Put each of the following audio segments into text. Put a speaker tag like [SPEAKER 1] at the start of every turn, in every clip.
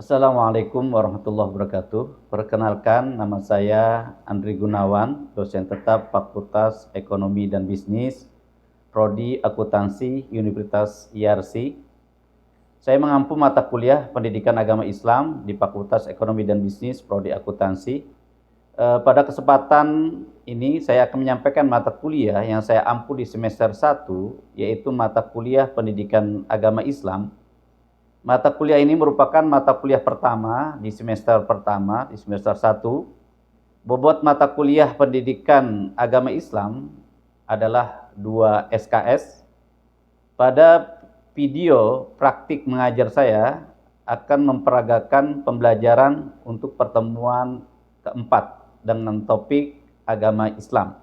[SPEAKER 1] Assalamualaikum warahmatullahi wabarakatuh. Perkenalkan, nama saya Andri Gunawan, dosen tetap Fakultas Ekonomi dan Bisnis, Prodi Akuntansi Universitas IARSI. Saya mengampu mata kuliah Pendidikan Agama Islam di Fakultas Ekonomi dan Bisnis, Prodi Akuntansi. Pada kesempatan ini saya akan menyampaikan mata kuliah yang saya ampu di semester 1, yaitu mata kuliah Pendidikan Agama Islam. Mata kuliah ini merupakan mata kuliah pertama di semester 1. Bobot mata kuliah Pendidikan Agama Islam adalah 2 SKS. Pada video praktik mengajar saya akan memperagakan pembelajaran untuk pertemuan keempat dengan topik agama Islam.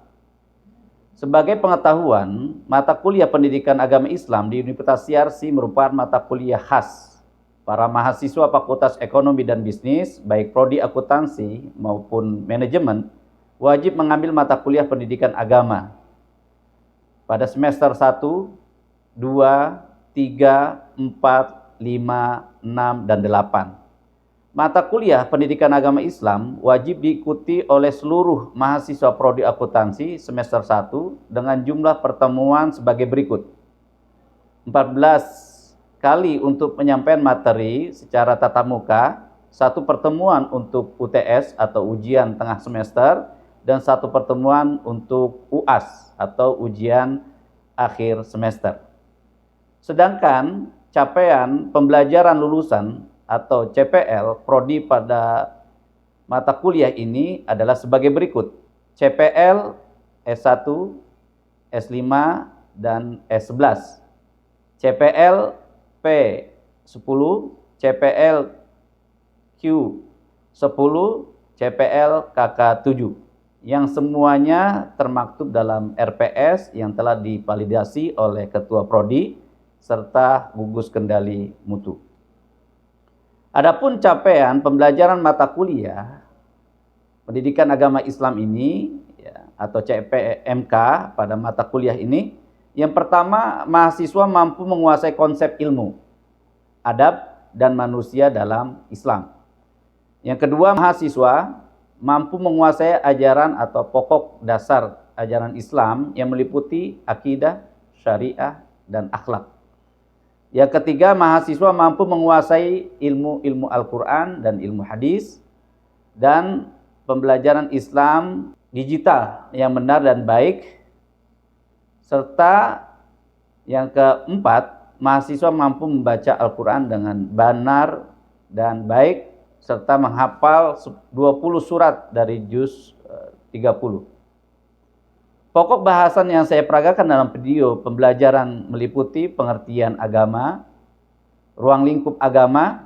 [SPEAKER 1] Sebagai pengetahuan, mata kuliah Pendidikan Agama Islam di Universitas IARSI merupakan mata kuliah khas. Para mahasiswa Fakultas Ekonomi dan Bisnis, baik Prodi Akuntansi maupun Manajemen, wajib mengambil mata kuliah Pendidikan Agama pada semester 1, 2, 3, 4, 5, 6, dan 8. Mata kuliah Pendidikan Agama Islam wajib diikuti oleh seluruh mahasiswa Prodi Akuntansi semester 1 dengan jumlah pertemuan sebagai berikut. 14 kali untuk penyampaian materi secara tatap muka, 1 pertemuan untuk UTS atau ujian tengah semester, dan 1 pertemuan untuk UAS atau ujian akhir semester. Sedangkan capaian pembelajaran lulusan atau CPL prodi pada mata kuliah ini adalah sebagai berikut. CPL S1, S5, dan S11. CPL P10, CPL Q10, CPL KK7, yang semuanya termaktub dalam RPS yang telah divalidasi oleh Ketua Prodi serta gugus kendali mutu. Adapun capaian pembelajaran mata kuliah Pendidikan Agama Islam ini atau CPMK pada mata kuliah ini, yang pertama, mahasiswa mampu menguasai konsep ilmu, adab, dan manusia dalam Islam. Yang kedua, mahasiswa mampu menguasai ajaran atau pokok dasar ajaran Islam yang meliputi akidah, syariah, dan akhlak. Yang ketiga, mahasiswa mampu menguasai ilmu Al-Quran dan ilmu hadis, dan pembelajaran Islam digital yang benar dan baik. Serta yang keempat, mahasiswa mampu membaca Al-Quran dengan benar dan baik, serta menghafal 20 surat dari juz 30. Pokok bahasan yang saya peragakan dalam video pembelajaran meliputi pengertian agama, ruang lingkup agama,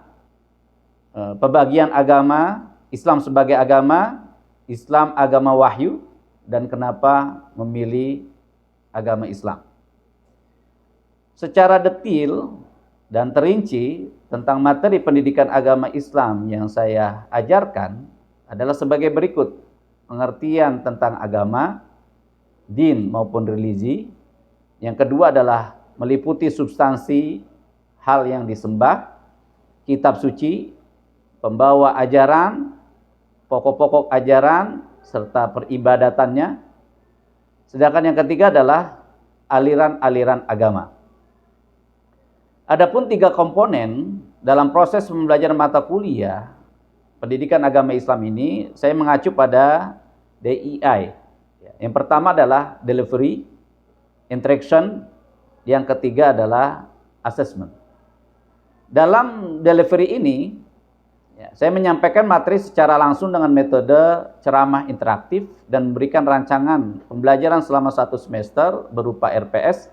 [SPEAKER 1] pembagian agama, Islam sebagai agama, Islam agama wahyu, dan kenapa memilih agama Islam. Secara detil dan terinci tentang materi pendidikan agama Islam yang saya ajarkan adalah sebagai berikut. Pengertian tentang agama, din maupun religi. Yang kedua adalah meliputi substansi hal yang disembah, kitab suci, pembawa ajaran, pokok-pokok ajaran, serta peribadatannya. Sedangkan yang ketiga adalah aliran-aliran agama. Adapun 3 komponen dalam proses pembelajaran mata kuliah Pendidikan Agama Islam ini, saya mengacu pada DII. Yang pertama adalah delivery, interaction, yang ketiga adalah assessment. Dalam delivery ini, saya menyampaikan materi secara langsung dengan metode ceramah interaktif dan memberikan rancangan pembelajaran selama 1 semester berupa RPS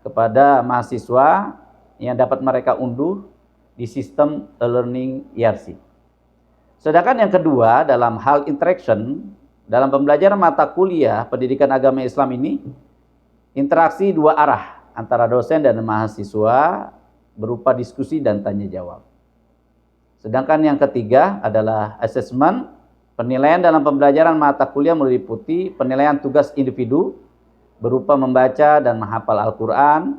[SPEAKER 1] kepada mahasiswa yang dapat mereka unduh di sistem e-learning IARSI. Sedangkan yang kedua, dalam hal interaction, dalam pembelajaran mata kuliah Pendidikan Agama Islam ini, interaksi 2 arah antara dosen dan mahasiswa berupa diskusi dan tanya jawab. Sedangkan yang ketiga adalah assessment. Penilaian dalam pembelajaran mata kuliah meliputi penilaian tugas individu berupa membaca dan menghafal Al-Quran,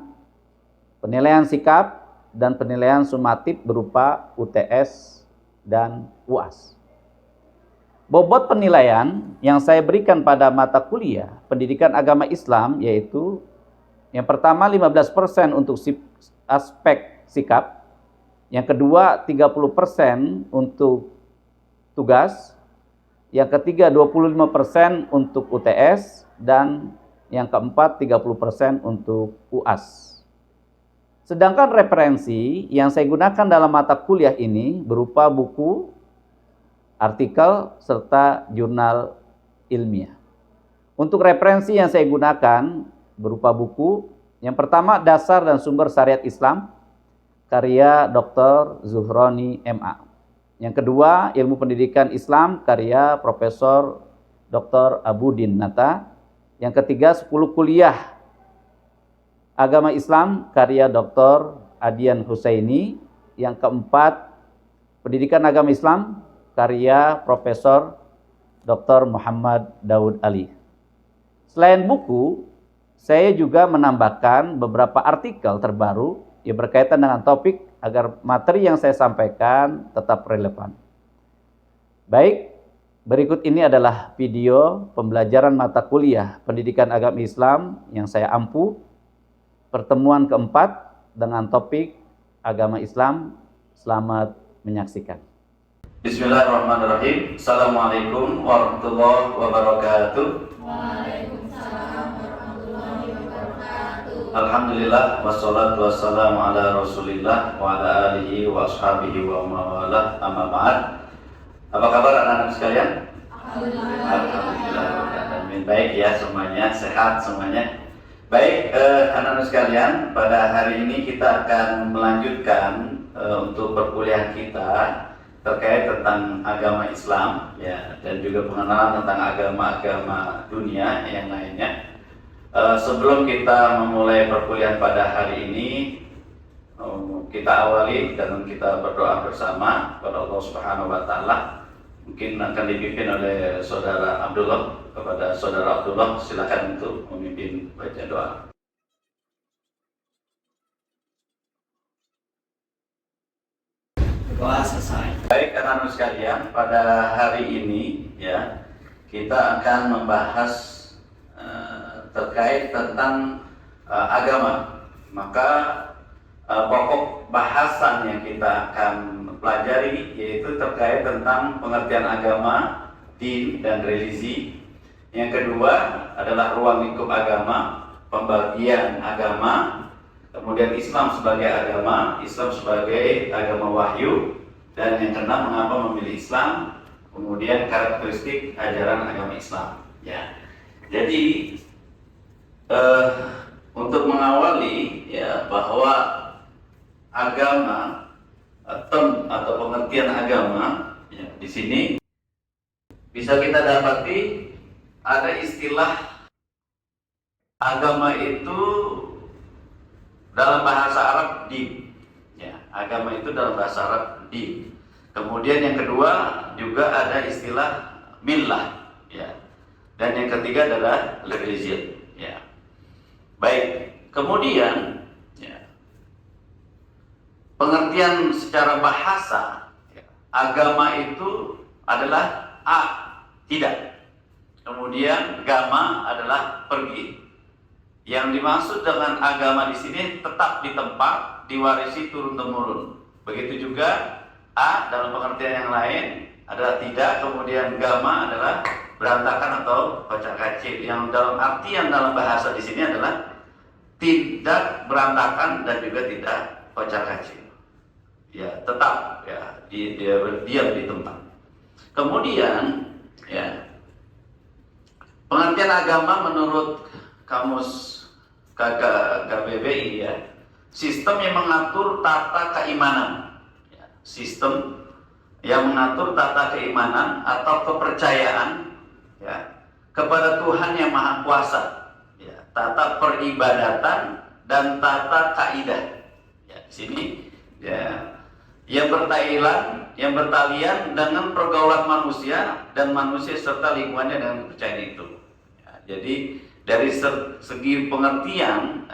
[SPEAKER 1] penilaian sikap, dan penilaian sumatif berupa UTS dan UAS. Bobot penilaian yang saya berikan pada mata kuliah pendidikan agama Islam yaitu yang pertama 15% untuk aspek sikap, yang kedua 30% untuk tugas, yang ketiga 25% untuk UTS, dan yang keempat 30% untuk UAS. Sedangkan referensi yang saya gunakan dalam mata kuliah ini berupa buku, artikel, serta jurnal ilmiah. Untuk referensi yang saya gunakan berupa buku, yang pertama Dasar dan Sumber Syariat Islam, karya Dr. Zuhroni MA. Yang kedua Ilmu Pendidikan Islam, karya Profesor Dr. Abudin Nata. Yang ketiga 10 Kuliah Agama Islam, karya Dr. Adian Husaini. Yang keempat Pendidikan Agama Islam, karya Profesor Dr. Muhammad Daud Ali. Selain buku, saya juga menambahkan beberapa artikel terbaru yang berkaitan dengan topik agar materi yang saya sampaikan tetap relevan. Baik, berikut ini adalah video pembelajaran mata kuliah Pendidikan Agama Islam yang saya ampu, pertemuan keempat dengan topik agama Islam. Selamat menyaksikan. Bismillahirrahmanirrahim. Assalamualaikum warahmatullahi wabarakatuh.
[SPEAKER 2] Waalaikumsalam warahmatullahi wabarakatuh.
[SPEAKER 1] Alhamdulillah wassalatu wassalamu ala Rasulillah wa ala alihi wa ashabihi wa mawalah, amma ba'd. Apa kabar anak-anak sekalian? Alhamdulillah. Baik ya semuanya, sehat semuanya. Baik, anak-anak sekalian, pada hari ini kita akan melanjutkan untuk perkuliahan kita terkait tentang agama Islam ya, dan juga pengenalan tentang agama-agama dunia yang lainnya. Sebelum kita memulai perkuliahan pada hari ini, kita awali dan kita berdoa bersama kepada Allah Subhanahu wa taala. Mungkin akan dipimpin oleh Saudara Abdullah. Kepada Saudara Abdullah, silakan untuk memimpin baca doa.
[SPEAKER 2] Doa selesai.
[SPEAKER 1] Baik anak-anak sekalian, pada hari ini ya kita akan membahas terkait tentang agama. Maka pokok bahasan yang kita akan pelajari yaitu terkait tentang pengertian agama, din dan religi. Yang kedua adalah ruang lingkup agama, pembagian agama, kemudian Islam sebagai agama, Islam sebagai agama wahyu, dan yang keenam mengapa memilih Islam, kemudian karakteristik ajaran agama Islam. Ya, jadi untuk mengawali ya bahwa agama atau pengertian agama ya, di sini bisa kita dapati ada istilah agama itu dalam bahasa Arab din. Ya, agama itu dalam bahasa Arab din. Kemudian yang kedua juga ada istilah millah. Ya. Dan yang ketiga adalah religion. Ya. Baik. Kemudian ya, pengertian secara bahasa ya, agama itu adalah tidak. Kemudian gama adalah pergi. Yang dimaksud dengan agama di sini tetap di tempat, diwarisi turun temurun. Begitu juga dalam pengertian yang lain adalah tidak. Kemudian gama adalah berantakan atau kocak kacir. Yang dalam artian dalam bahasa di sini adalah tidak berantakan dan juga tidak kocak kacir. Ya tetap ya dia berdiam di tempat. Kemudian ya. Pengertian agama menurut Kamus KBBI ya, sistem yang mengatur tata keimanan. Ya, sistem yang mengatur tata keimanan atau kepercayaan ya, kepada Tuhan yang Maha Kuasa. Ya, tata peribadatan dan tata kaidah. Ya, di sini ya, yang bertalian dengan pergaulan manusia dan manusia serta lingkungannya dengan kepercayaan itu. Ya, jadi dari segi pengertian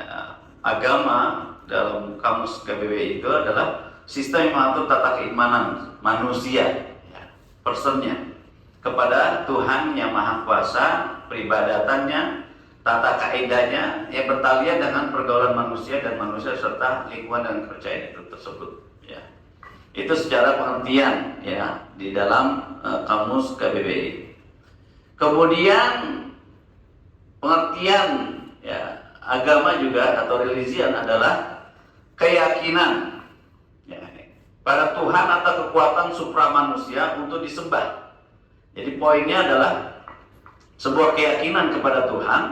[SPEAKER 1] agama dalam Kamus KBBI itu adalah sistem yang mengatur tata keimanan manusia, ya, personnya kepada Tuhan yang Maha Kuasa, peribadatannya, tata kaedahnya yang bertalian dengan pergaulan manusia dan manusia serta lingkungan dan kepercayaan itu tersebut. Ya. Itu secara pengertian ya di dalam kamus KBBI. Kemudian pengertian ya agama juga atau religion adalah keyakinan ya, pada Tuhan atau kekuatan supra manusia untuk disembah. Jadi poinnya adalah sebuah keyakinan kepada Tuhan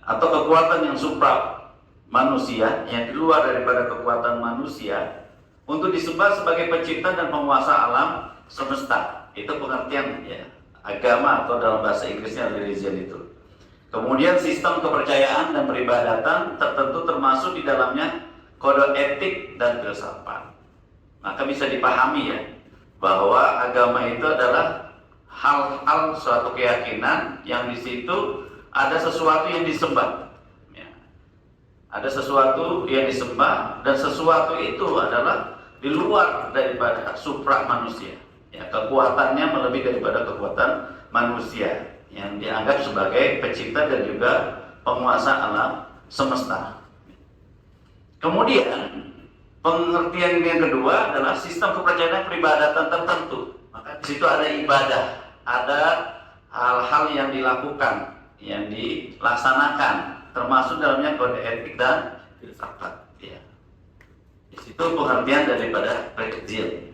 [SPEAKER 1] atau kekuatan yang supra manusia yang di luar daripada kekuatan manusia untuk disembah sebagai pencipta dan penguasa alam semesta. Itu pengertian ya agama atau dalam bahasa Inggrisnya religion itu. Kemudian sistem kepercayaan dan peribadatan tertentu termasuk di dalamnya kode etik dan filsafat. Maka bisa dipahami ya bahwa agama itu adalah hal-hal suatu keyakinan yang di situ ada sesuatu yang disembah. Ya. Ada sesuatu yang disembah dan sesuatu itu adalah di luar daripada supra manusia. Ya, kekuatannya melebihi daripada kekuatan manusia yang dianggap sebagai pencipta dan juga penguasa alam semesta. Kemudian pengertian yang kedua adalah sistem kepercayaan peribadatan tertentu. Maka di situ ada ibadah, ada hal-hal yang dilakukan, yang dilaksanakan, termasuk dalamnya kode etik dan filsafat. Ya. Di situ pengertian daripada religion.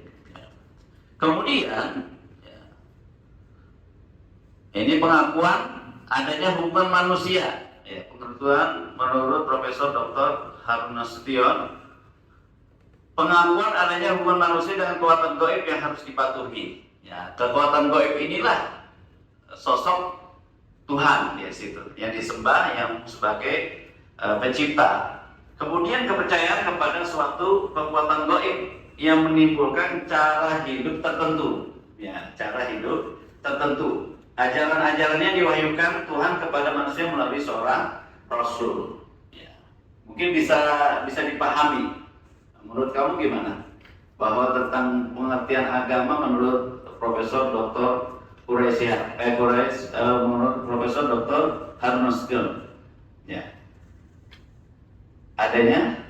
[SPEAKER 1] Kemudian ini pengakuan adanya hubungan manusia. Ya, pengertian menurut Profesor Dr. Harun Nasution, pengakuan adanya hubungan manusia dengan kekuatan gaib yang harus dipatuhi. Ya, kekuatan gaib inilah sosok Tuhan ya situ yang disembah yang sebagai pencipta. Kemudian kepercayaan kepada suatu kekuatan gaib yang menimbulkan cara hidup tertentu. Ya, cara hidup tertentu. Ajaran-ajarannya diwahyukan Tuhan kepada manusia melalui seorang rasul. Ya. Mungkin bisa dipahami. Menurut kamu gimana? Bahwa tentang pengertian agama menurut Profesor Dr. menurut Profesor Dr. Harun Nasution. Ya. Adanya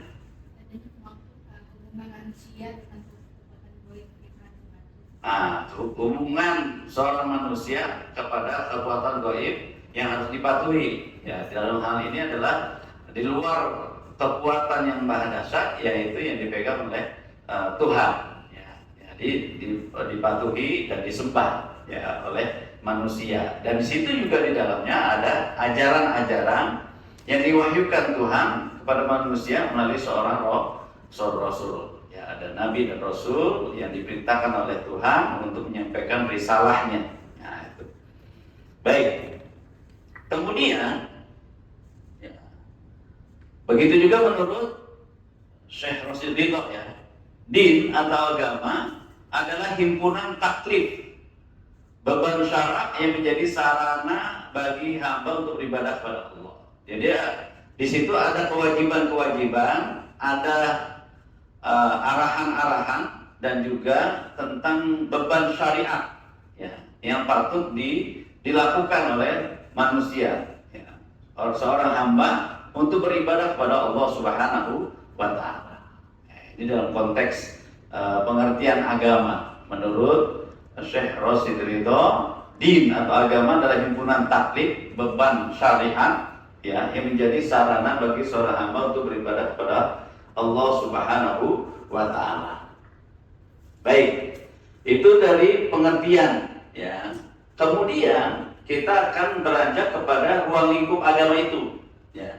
[SPEAKER 1] hubungan seorang manusia kepada kekuatan gaib yang harus dipatuhi. Ya, dalam hal ini adalah di luar kekuatan yang maha dahsyat, yaitu yang dipegang oleh Tuhan. Ya, jadi dipatuhi dan disembah ya oleh manusia. Dan di situ juga di dalamnya ada ajaran-ajaran yang diwahyukan Tuhan kepada manusia melalui seorang rasul. Ya, ada nabi dan rasul yang diperintahkan oleh Tuhan untuk menyampaikan risalahnya. Nah, itu. Baik. Kemudian ya, begitu juga menurut Syekh Rasul Ridho ya. Din atau agama adalah himpunan taklif beban syarak yang menjadi sarana bagi hamba untuk beribadah kepada Allah. Jadi di situ ada kewajiban-kewajiban, ada arahan-arahan dan juga tentang beban syariat ya, yang patut dilakukan oleh manusia ya, seorang hamba untuk beribadah kepada Allah Subhanahu wa Ta'ala. Ini dalam konteks pengertian agama menurut Syekh Rasul Ridho, din atau agama adalah himpunan taklif beban syariat ya, yang menjadi sarana bagi seorang hamba untuk beribadah kepada Allah Subhanahu wa Ta'ala. Baik, itu dari pengertian ya. Kemudian kita akan beranjak kepada ruang lingkup agama itu ya.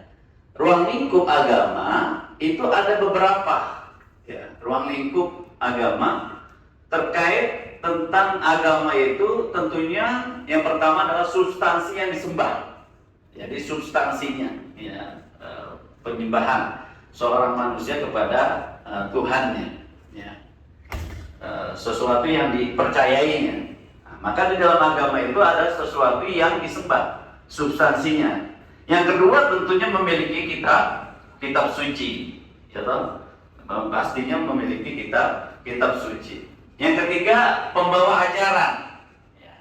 [SPEAKER 1] Ruang lingkup agama itu ada beberapa ya. Ruang lingkup agama terkait tentang agama itu tentunya yang pertama adalah substansi yang disembah. Jadi substansinya ya, penyembahan seorang manusia kepada Tuhannya ya. Sesuatu yang dipercayainya. Nah, maka di dalam agama itu ada sesuatu yang disembah, substansinya. Yang kedua tentunya memiliki kitab suci ya toh? pastinya memiliki kitab suci. Yang ketiga, pembawa ajaran. Ya.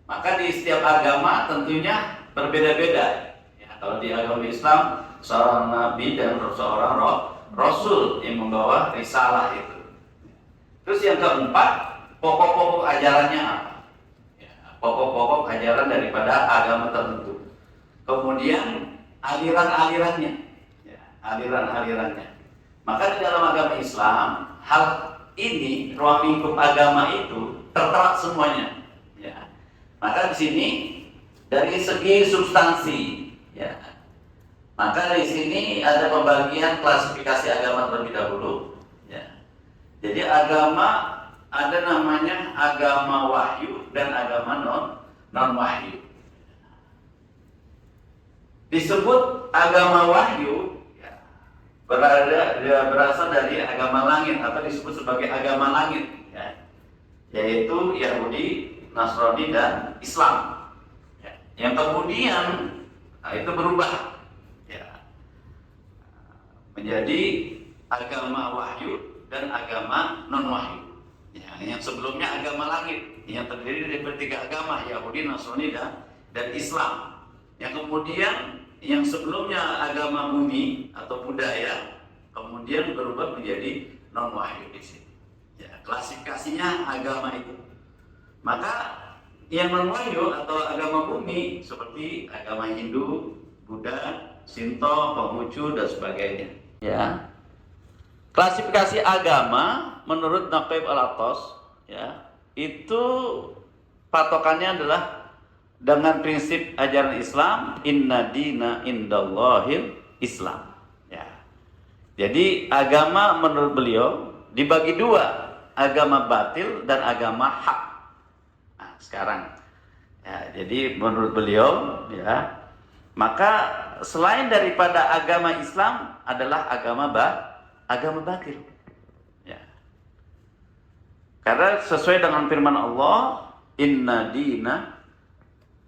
[SPEAKER 1] Maka di setiap agama tentunya berbeda-beda. Ya, kalau di agama Islam, seorang nabi dan seorang rasul yang membawa risalah itu. Terus yang keempat, pokok-pokok ajarannya apa? Ya, pokok-pokok ajaran daripada agama tertentu. Kemudian aliran-alirannya, ya, aliran-alirannya. Maka di dalam agama Islam, hal ini, ruang lingkup agama itu tertera semuanya. Ya. Maka di sini dari segi substansi, ya. Maka di sini ada pembagian klasifikasi agama terlebih dahulu. Ya. Jadi agama ada namanya agama wahyu dan agama non wahyu. Disebut agama wahyu berasal dari agama langit atau disebut sebagai agama langit, ya. Yaitu Yahudi, Nasrani dan Islam, ya. Yang kemudian itu berubah, ya, menjadi agama wahyu dan agama non wahyu, ya. Yang sebelumnya agama langit yang terdiri dari tiga agama, Yahudi, Nasrani dan Islam. Yang kemudian yang sebelumnya agama bumi atau budaya kemudian berubah menjadi non wahyu di sini. Ya, klasifikasinya agama itu. Maka yang non wahyu atau agama bumi seperti agama Hindu, Buddha, Shinto, Konghucu dan sebagainya. Ya. Klasifikasi agama menurut Naqib Al-Atos, ya, itu patokannya adalah dengan prinsip ajaran Islam, inna dina indallahil Islam. Ya. Jadi agama menurut beliau dibagi dua, agama batil dan agama hak. Nah, sekarang, ya, jadi menurut beliau, ya, maka selain daripada agama Islam adalah agama batil. Ya. Karena sesuai dengan firman Allah, inna dina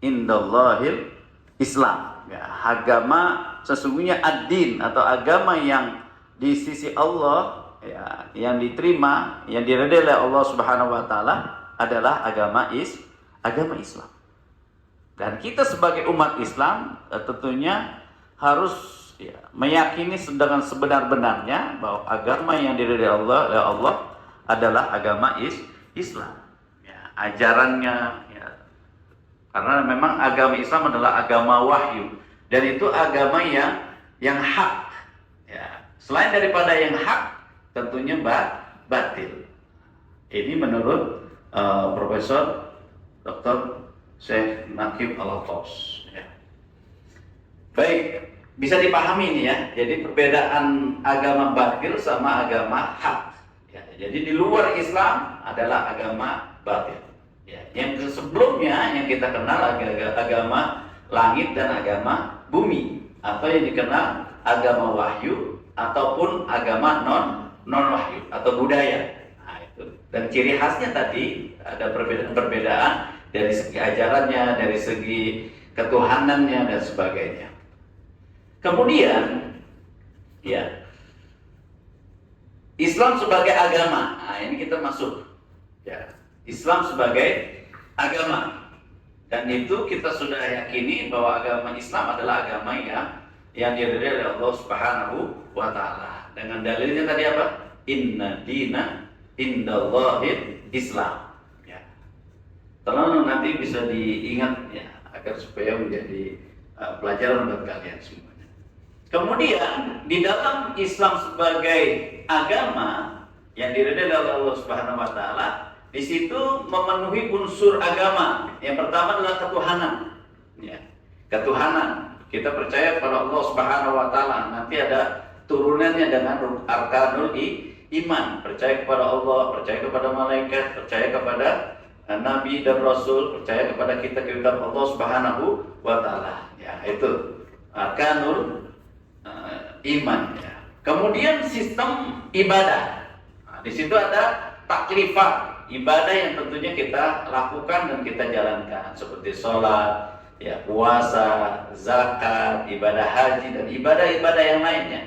[SPEAKER 1] indallahil Islam, ya, agama sesungguhnya ad-din atau agama yang di sisi Allah, ya, yang diterima, yang diridhai oleh Allah Subhanahu wa taala adalah agama Islam. Dan kita sebagai umat Islam tentunya harus, ya, meyakini dengan sebenar-benarnya bahwa agama yang diridhai oleh Allah adalah agama Islam. Ya, ajarannya, karena memang agama Islam adalah agama wahyu dan itu agama yang hak. Ya. Selain daripada yang hak, tentunya batil. Ini menurut Profesor Dr. Syekh Naqib Al-Atos. Ya. Baik, bisa dipahami ini, ya. Jadi perbedaan agama batil sama agama hak. Ya. Jadi di luar Islam adalah agama batil. Ya, yang sebelumnya yang kita kenal agama langit dan agama bumi atau yang dikenal agama wahyu ataupun agama non wahyu atau budaya. Nah, itu. Dan ciri khasnya tadi ada perbedaan dari segi ajarannya, dari segi ketuhanannya dan sebagainya. Kemudian, ya, Islam sebagai agama. Nah, ini kita masuk, ya. Islam sebagai agama, dan itu kita sudah yakini bahwa agama Islam adalah agama yang diridhai oleh Allah Subhanahu wa taala. Dengan dalilnya tadi apa? Inna dina indallahil Islam. Ya. Tolong nanti bisa diingat, ya, agar supaya menjadi pelajaran buat kalian semuanya. Kemudian di dalam Islam sebagai agama yang diridhai oleh Allah Subhanahu wa taala, di situ memenuhi unsur agama. Yang pertama adalah ketuhanan. Ya. Ketuhanan. Kita percaya kepada Allah Subhanahu wa taala. Nanti ada turunannya dengan arkanul iman. Percaya kepada Allah, percaya kepada malaikat, percaya kepada nabi dan rasul, percaya kepada kitab Allah Subhanahu wa taala. Ya, itu arkanul iman, ya. Kemudian sistem ibadah. Nah, di situ ada taklifat. Ibadah yang tentunya kita lakukan dan kita jalankan seperti sholat, ya, puasa, zakat, ibadah haji dan ibadah-ibadah yang lainnya.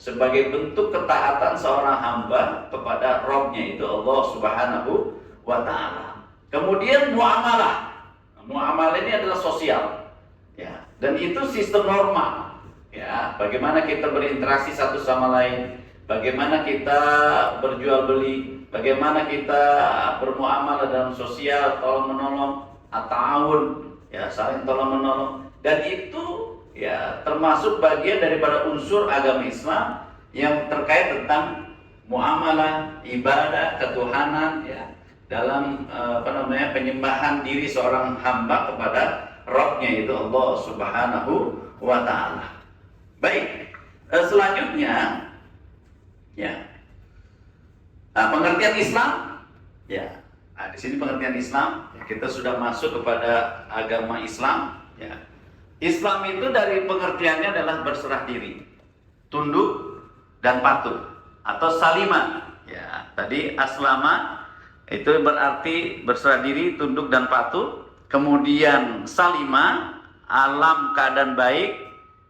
[SPEAKER 1] sebagai bentuk ketaatan seorang hamba kepada Rabb-nya, itu Allah Subhanahu wa Ta'ala. Kemudian muamalah. Muamalah ini adalah sosial, ya, dan itu sistem normal, ya. Bagaimana kita berinteraksi satu sama lain, bagaimana kita berjual beli, bagaimana kita bermuamalah dalam sosial, tolong menolong, at-ta'awun, ya, saling tolong menolong, dan itu ya termasuk bagian daripada unsur agama Islam yang terkait tentang muamalah, ibadah, ketuhanan, ya, dalam penyembahan diri seorang hamba kepada Rabb-nya, itu Allah Subhanahu wa Ta'ala. Baik, selanjutnya ya, pengertian Islam, ya. Di sini pengertian Islam, ya, kita sudah masuk kepada agama Islam, ya. Islam itu dari pengertiannya adalah berserah diri, tunduk dan patuh, atau salima. Ya, tadi aslama itu berarti berserah diri, tunduk dan patuh. Kemudian salima, alam keadaan baik,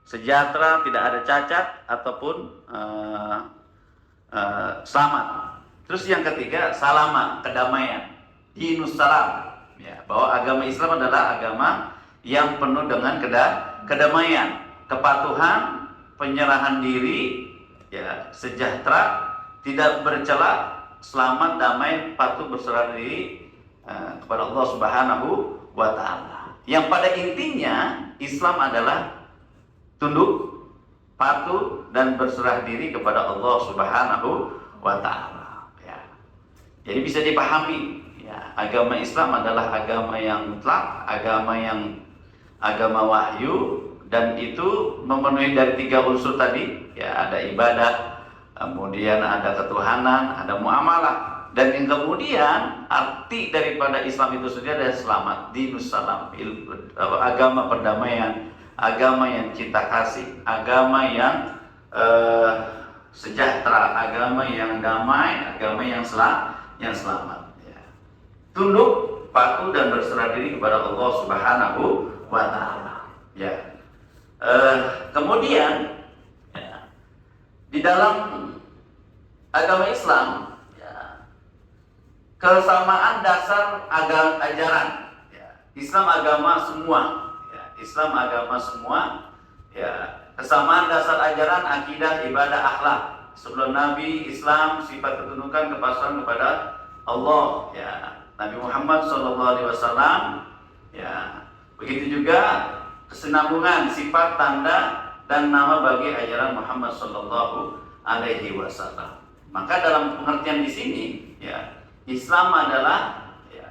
[SPEAKER 1] sejahtera, tidak ada cacat ataupun selamat. Terus yang ketiga salama, kedamaian, dinus salam, ya, bahwa agama Islam adalah agama yang penuh dengan kedamaian, kepatuhan, penyerahan diri, ya, sejahtera, tidak bercela, selamat, damai, patuh, berserah diri kepada Allah Subhanahu wa Ta'ala. Yang pada intinya Islam adalah tunduk, patuh, dan berserah diri kepada Allah Subhanahu wa Ta'ala, ya. Jadi bisa dipahami, ya, agama Islam adalah agama yang mutlak, agama wahyu, dan itu memenuhi dari 3 unsur tadi, ya, ada ibadah, kemudian ada ketuhanan, ada muamalah, dan yang kemudian arti daripada Islam itu sendiri adalah selamat, dinus salam, agama perdamaian, agama yang cinta kasih, agama yang sejahtera, agama yang damai, agama yang selamat, ya. Tunduk, patuh, dan berserah diri kepada Allah Subhanahu wa Ta'ala, ya. Kemudian, ya, di dalam agama Islam, ya, kesamaan dasar ajaran, ya, Islam agama semua, ya, Islam agama semua, ya, kesamaan dasar ajaran, akidah, ibadah, akhlak. Sebelum Nabi, Islam, sifat ketundukan, kepasrahan kepada Allah, ya, Nabi Muhammad SAW, ya, begitu juga kesinambungan sifat, tanda, dan nama bagi ajaran Muhammad SAW. Maka dalam pengertian di sini, ya, Islam adalah, ya,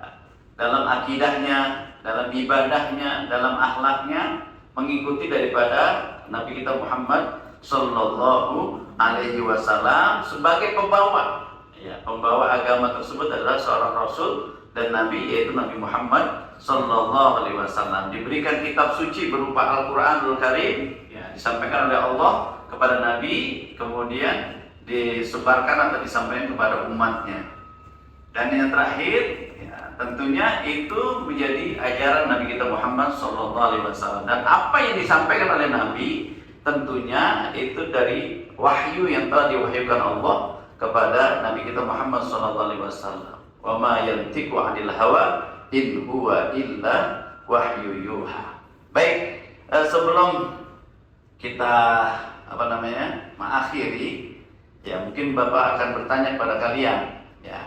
[SPEAKER 1] dalam akidahnya, dalam ibadahnya, dalam akhlaknya mengikuti daripada Nabi kita Muhammad SAW sebagai pembawa, ya, pembawa agama tersebut adalah seorang Rasul dan Nabi, yaitu Nabi Muhammad SAW. Diberikan kitab suci berupa Al-Quranul Karim, ya, disampaikan oleh Allah kepada Nabi, kemudian disebarkan atau disampaikan kepada umatnya. Dan yang terakhir, ya, tentunya itu menjadi ajaran Nabi kita Muhammad SAW. Dan apa yang disampaikan oleh Nabi tentunya itu dari wahyu yang telah diwahyukan Allah kepada Nabi kita Muhammad SAW. Wa ma yantiqu 'anil hawa in huwa illa wahyu yuha. Baik, sebelum kita mengakhiri, ya, mungkin Bapak akan bertanya kepada kalian, ya.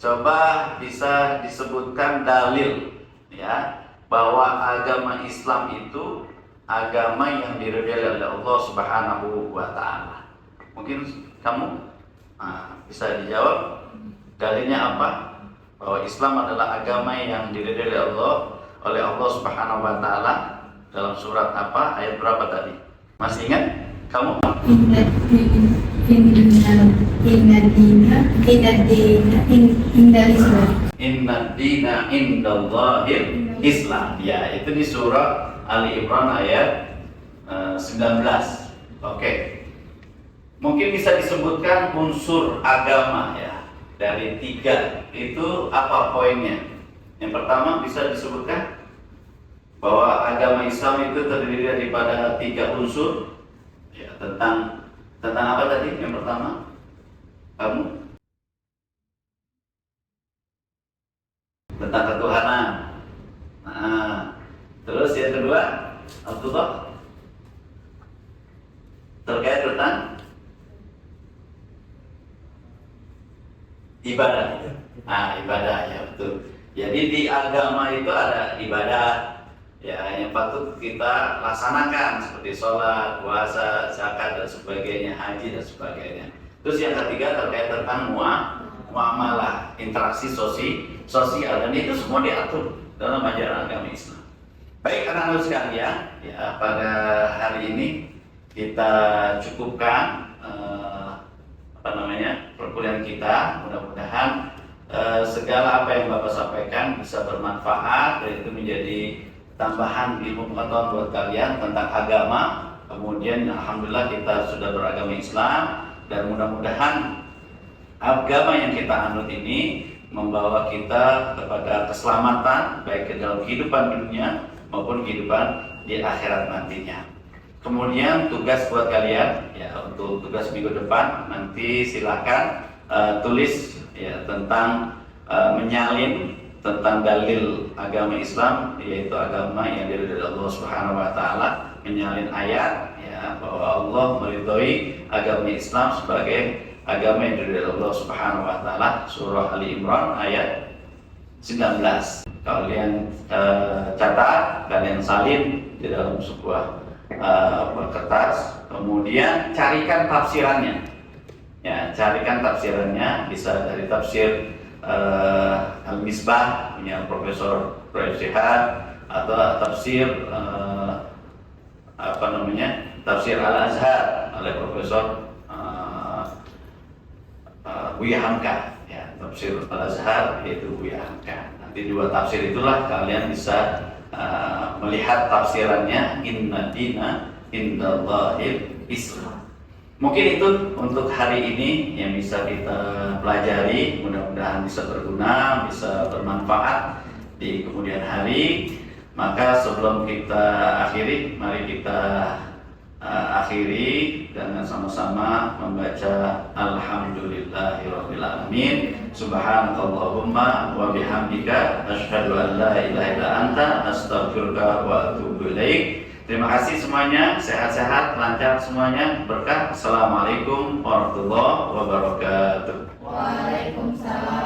[SPEAKER 1] Coba bisa disebutkan dalil, ya, bahwa agama Islam itu agama yang diridhai oleh Allah Subhanahu wa Ta'ala. Mungkin kamu bisa dijawab dalilnya apa? Bahwa Islam adalah agama yang diridhai oleh Allah Subhanahu wa Ta'ala. Dalam surat apa? Ayat berapa tadi? Masih ingat? Kamu? Inna dina indallahil Islam. Ya, itu di surah Ali Imran ayat 19. Oke. Mungkin bisa disebutkan unsur agama, ya, dari 3 itu apa poinnya? Yang pertama bisa disebutkan bahwa agama Islam itu terdiri daripada 3 unsur, ya, tentang tadi yang pertama? Kamu? Tentang ketuhanan. Nah, terus yang kedua, Abdullah, terkait tentang ibadah. Ibadah ya, betul. Jadi di agama itu ada ibadah ya yang patut kita laksanakan seperti sholat, puasa, zakat dan sebagainya, haji dan sebagainya. Terus yang ketiga terkait tentang muamalah, interaksi sosial, dan itu semua diatur dalam ajaran agama Islam. Baik anak-anak sekalian, ya pada hari ini kita cukupkan perkuliahan kita. Mudah-mudahan segala apa yang Bapak sampaikan bisa bermanfaat dan itu menjadi tambahan ilmu pengetahuan buat kalian tentang agama. Kemudian alhamdulillah kita sudah beragama Islam dan mudah-mudahan agama yang kita anut ini membawa kita kepada keselamatan baik di dalam kehidupan dunia maupun kehidupan di akhirat nantinya. Kemudian tugas buat kalian ya, untuk tugas minggu depan nanti silakan tulis ya tentang menyalin tentang dalil agama Islam, yaitu agama yang dari Allah Subhanahu wa taala, menyalin ayat ya bahwa Allah meridhoi agama Islam sebagai agama yang dari Allah Subhanahu wa taala, surah Ali Imran ayat 19. Kalian catat, kalian salin di dalam sebuah kertas, kemudian carikan tafsirannya. Ya, carikan tafsirannya, bisa dari tafsir Al-Misbah punya Profesor Prof. Syihab, atau tafsir tafsir Al-Azhar oleh Profesor Buya Hamka. Ya, tafsir Al-Azhar yaitu Buya Hamka. Nanti dua tafsir itulah kalian bisa melihat tafsirannya. Inna dina indallahil Islam. Mungkin itu untuk hari ini yang bisa kita pelajari, mudah-mudahan bisa berguna, bisa bermanfaat di kemudian hari. Maka sebelum kita akhiri, mari kita akhiri dengan sama-sama membaca Alhamdulillahirabbil alamin. Subhanakallahumma wa bihamdika asyhadu an la ilaha illa anta astaghfiruka wa atubu ilaik. Terima kasih semuanya, sehat-sehat, lancar semuanya, berkah. Assalamualaikum warahmatullahi wabarakatuh.
[SPEAKER 2] Waalaikumsalam.